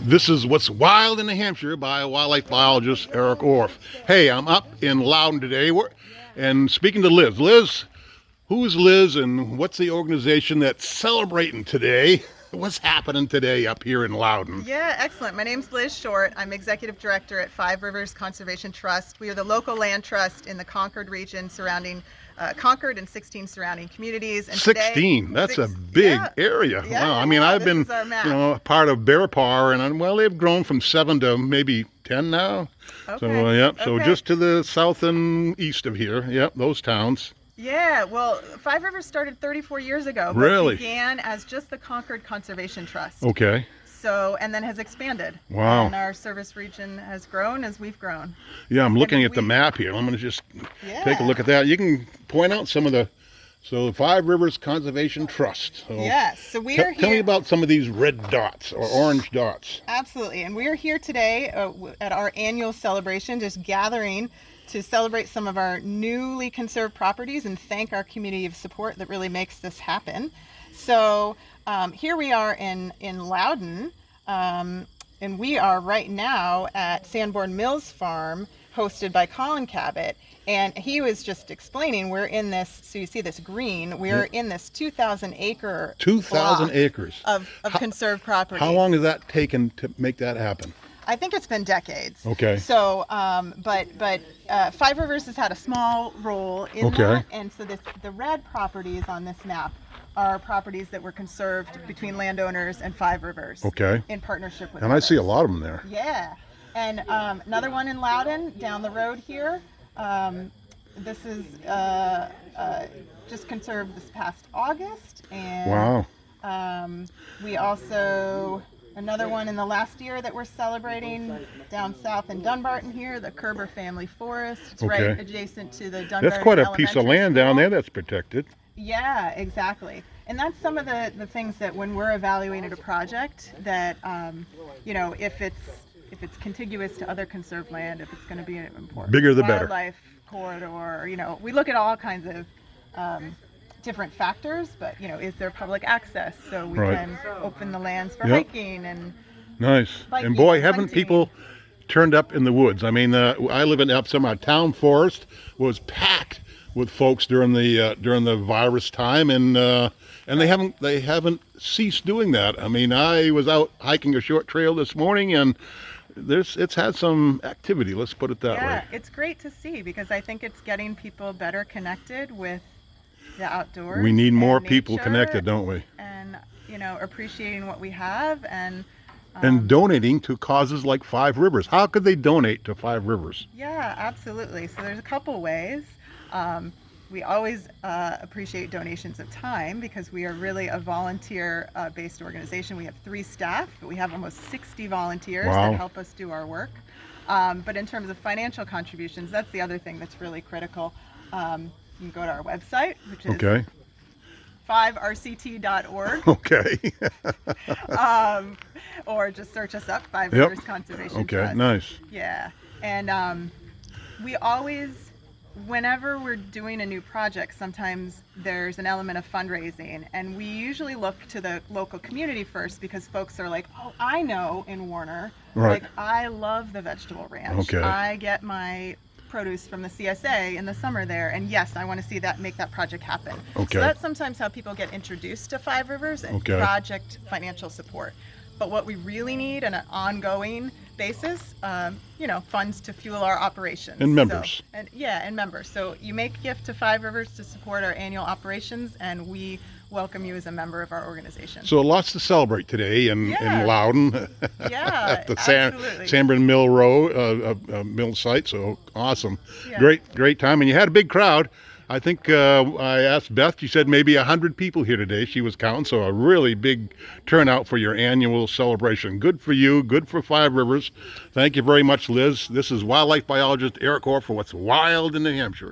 This is What's Wild in New Hampshire by wildlife biologist Eric Orff. Hey, I'm up in Loudon today and speaking to Liz. Liz, who's Liz and what's the organization that's celebrating today? What's happening today up here in Loudon? Yeah, excellent. My name's Liz Short. I'm Executive Director at Five Rivers Conservation Trust. We are the local land trust in the Concord region surrounding Concord and 16 surrounding communities. And 16, that's a big area. Yeah, wow. I mean, I've been part of Bear Paw, and well, they've grown from 7 to maybe 10 now. Okay. So just to the south and east of here, those towns. Yeah, well, Five Rivers started 34 years ago. Really? It began as just the Concord Conservation Trust. Okay. So, and then has expanded. Wow. And our service region has grown as we've grown. Yeah, I'm looking at the map here. I'm going to just take a look at that. You can point out some of the Five Rivers Conservation Trust. So yes, so we are here. Tell me about some of these red dots or orange dots. Absolutely, and we are here today at our annual celebration, just gathering to celebrate some of our newly conserved properties and thank our community of support that really makes this happen. So here we are in Loudon, and we are right now at Sanborn Mills Farm, hosted by Colin Cabot. And he was just explaining, we're in this, so you see this green, we're in this 2,000 acre 2,000 acres of conserved property. How long has that taken to make that happen? I think it's been decades. Okay. So, but Five Rivers has had a small role in that, and so the red properties on this map are properties that were conserved between landowners and Five Rivers. Okay. In partnership with. And I see a lot of them there. Yeah, and another one in Loudon down the road here. This is just conserved this past August, and wow. We also. Another one in the last year that we're celebrating down south in Dunbarton here, the Kerber Family Forest. It's right adjacent to the Dunbarton. That's quite a piece of land down there that's protected. Yeah, exactly. And that's some of the things that when we're evaluating a project that, if it's contiguous to other conserved land, if it's going to be an important bigger the better wildlife corridor, we look at all kinds of different factors, but is there public access so we can open the lands for hiking and nice biking, and boy haven't hunting. people turned up in the woods. I mean, I live in our town forest was packed with folks during the virus time, and they haven't ceased doing that. I mean, I was out hiking a short trail this morning, and it's had some activity, let's put it that way. Yeah, it's great to see because I think it's getting people better connected with the outdoors. We need more nature, people connected, don't we? And appreciating what we have and donating to causes like Five Rivers. How could they donate to Five Rivers? Yeah, absolutely. So there's a couple ways. We always appreciate donations of time because we are really a volunteer-based organization. We have 3 staff, but we have almost 60 volunteers that help us do our work. But in terms of financial contributions, that's the other thing that's really critical. You can go to our website, which is 5rct.org. Okay. Or just search us up, Five Rivers Conservation Trust. Okay, nice. Yeah. And we always, whenever we're doing a new project, sometimes there's an element of fundraising. And we usually look to the local community first because folks are like, oh, I know in Warner, like I love the vegetable ranch. Okay. I get my produce from the CSA in the summer there, and yes, I want to see that, make that project happen. Okay. So that's sometimes how people get introduced to Five Rivers and project financial support. But what we really need on an ongoing basis, funds to fuel our operations. And members. And members. So you make a gift to Five Rivers to support our annual operations, and we welcome you as a member of our organization. So lots to celebrate today in Loudon. Yeah, at the absolutely. Sanborn Mill Mill site. So awesome. Yeah. Great time. And you had a big crowd. I think I asked Beth, she said maybe 100 people here today. She was counting, so a really big turnout for your annual celebration. Good for you, good for Five Rivers. Thank you very much, Liz. This is wildlife biologist Eric Orff for What's Wild in New Hampshire.